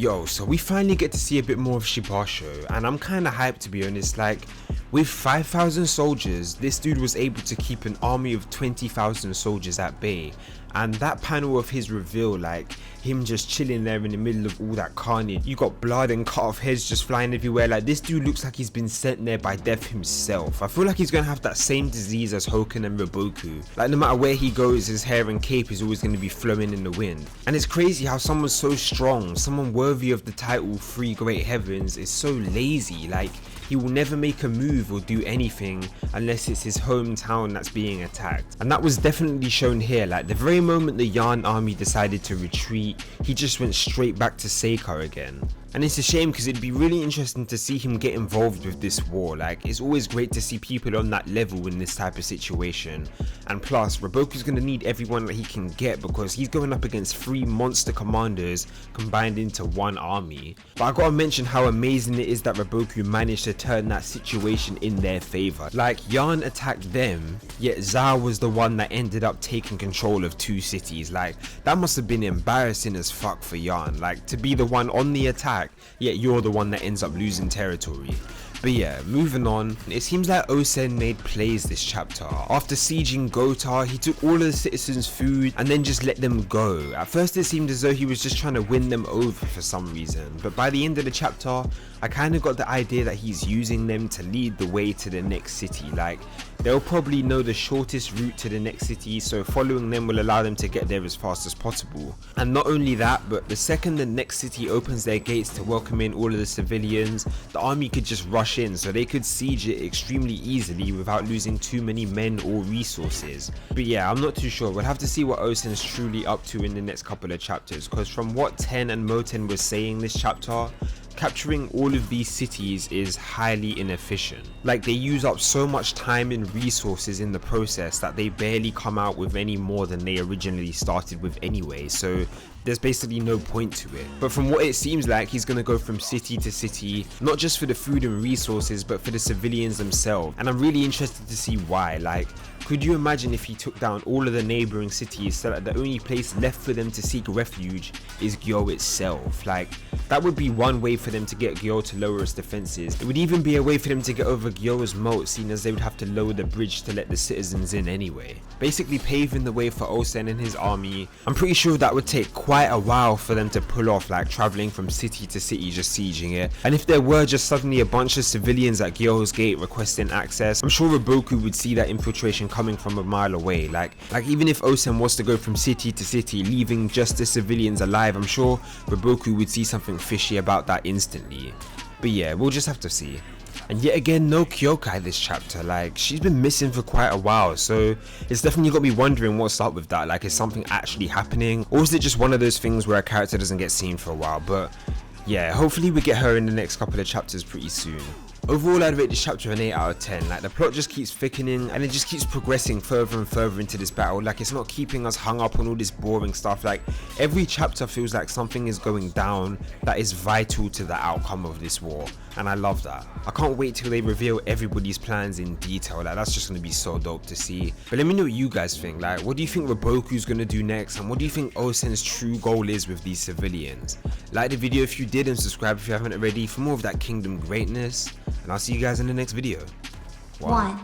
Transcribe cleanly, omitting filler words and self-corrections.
Yo, so we finally get to see a bit more of Shibashou, and I'm kinda hyped to be honest. Like, with 5,000 soldiers, this dude was able to keep an army of 20,000 soldiers at bay. And that panel of his reveal, like him just chilling there in the middle of all that carnage, you got blood and cut off heads just flying everywhere. Like, this dude looks like he's been sent there by death himself. I feel like he's gonna have that same disease as Hoken and Roboku. Like, no matter where he goes, his hair and cape is always gonna be flowing in the wind. And it's crazy how someone so strong, someone worthy of the title Three Great Heavens, is so lazy. Like, he will never make a move or do anything unless it's his hometown that's being attacked. And that was definitely shown here. Like, the very moment the Yarn army decided to retreat, he just went straight back to Seika again. And it's a shame because it'd be really interesting to see him get involved with this war. Like, it's always great to see people on that level in this type of situation. And plus, Roboku's gonna need everyone that he can get because he's going up against 3 monster commanders combined into one army. But I gotta mention how amazing it is that Roboku managed to turn that situation in their favor. Like, Yarn attacked them, yet Za was the one that ended up taking control of 2 cities. Like, that must have been embarrassing as fuck for Yarn. Like, to be the one on the attack, yet you're the one that ends up losing territory. But yeah, moving on, it seems like Osen made plays this chapter. After sieging Gotar, he took all of the citizens' food and then just let them go. At first it seemed as though he was just trying to win them over for some reason, but by the end of the chapter, I kind of got the idea that he's using them to lead the way to the next city. Like, they'll probably know the shortest route to the next city, so following them will allow them to get there as fast as possible. And not only that, but the second the next city opens their gates to welcome in all of the civilians, the army could just rush in, so they could siege it extremely easily without losing too many men or resources. But yeah, I'm not too sure. We'll have to see what Osen's truly up to in the next couple of chapters, because from what Ten and Moten were saying this chapter, capturing all of these cities is highly inefficient. Like, they use up so much time and resources in the process that they barely come out with any more than they originally started with anyway, so there's basically no point to it. But from what it seems like, he's gonna go from city to city, not just for the food and resources, but for the civilians themselves. And I'm really interested to see why. Like, could you imagine if he took down all of the neighboring cities so that the only place left for them to seek refuge is Gyo itself? Like, that would be one way for them to get Gyo to lower its defenses. It would even be a way for them to get over Gyo's moat, seeing as they would have to lower the bridge to let the citizens in anyway. Basically paving the way for Osen and his army. I'm pretty sure that would take quite a while for them to pull off, like traveling from city to city just sieging it. And if there were just suddenly a bunch of civilians at Gyo's gate requesting access, I'm sure Roboku would see that infiltration coming from a mile away. Like even if Osen was to go from city to city leaving just the civilians alive, I'm sure Roboku would see something fishy about that instantly. But yeah, we'll just have to see. And yet again, no Kyokai this chapter. Like, she's been missing for quite a while, so it's definitely got me wondering what's up with that. Like, is something actually happening, or is it just one of those things where a character doesn't get seen for a while? But yeah, hopefully we get her in the next couple of chapters pretty soon. Overall, I'd rate this chapter an 8 out of 10. Like, the plot just keeps thickening and it just keeps progressing further and further into this battle. Like, it's not keeping us hung up on all this boring stuff. Like, every chapter feels like something is going down that is vital to the outcome of this war, and I love that. I can't wait till they reveal everybody's plans in detail. Like, that's just gonna be so dope to see. But let me know what you guys think. Like, what do you think Roboku's gonna do next, and what do you think Osen's true goal is with these civilians? Like the video if you did, and subscribe if you haven't already for more of that kingdom greatness. And I'll see you guys in the next video. 1.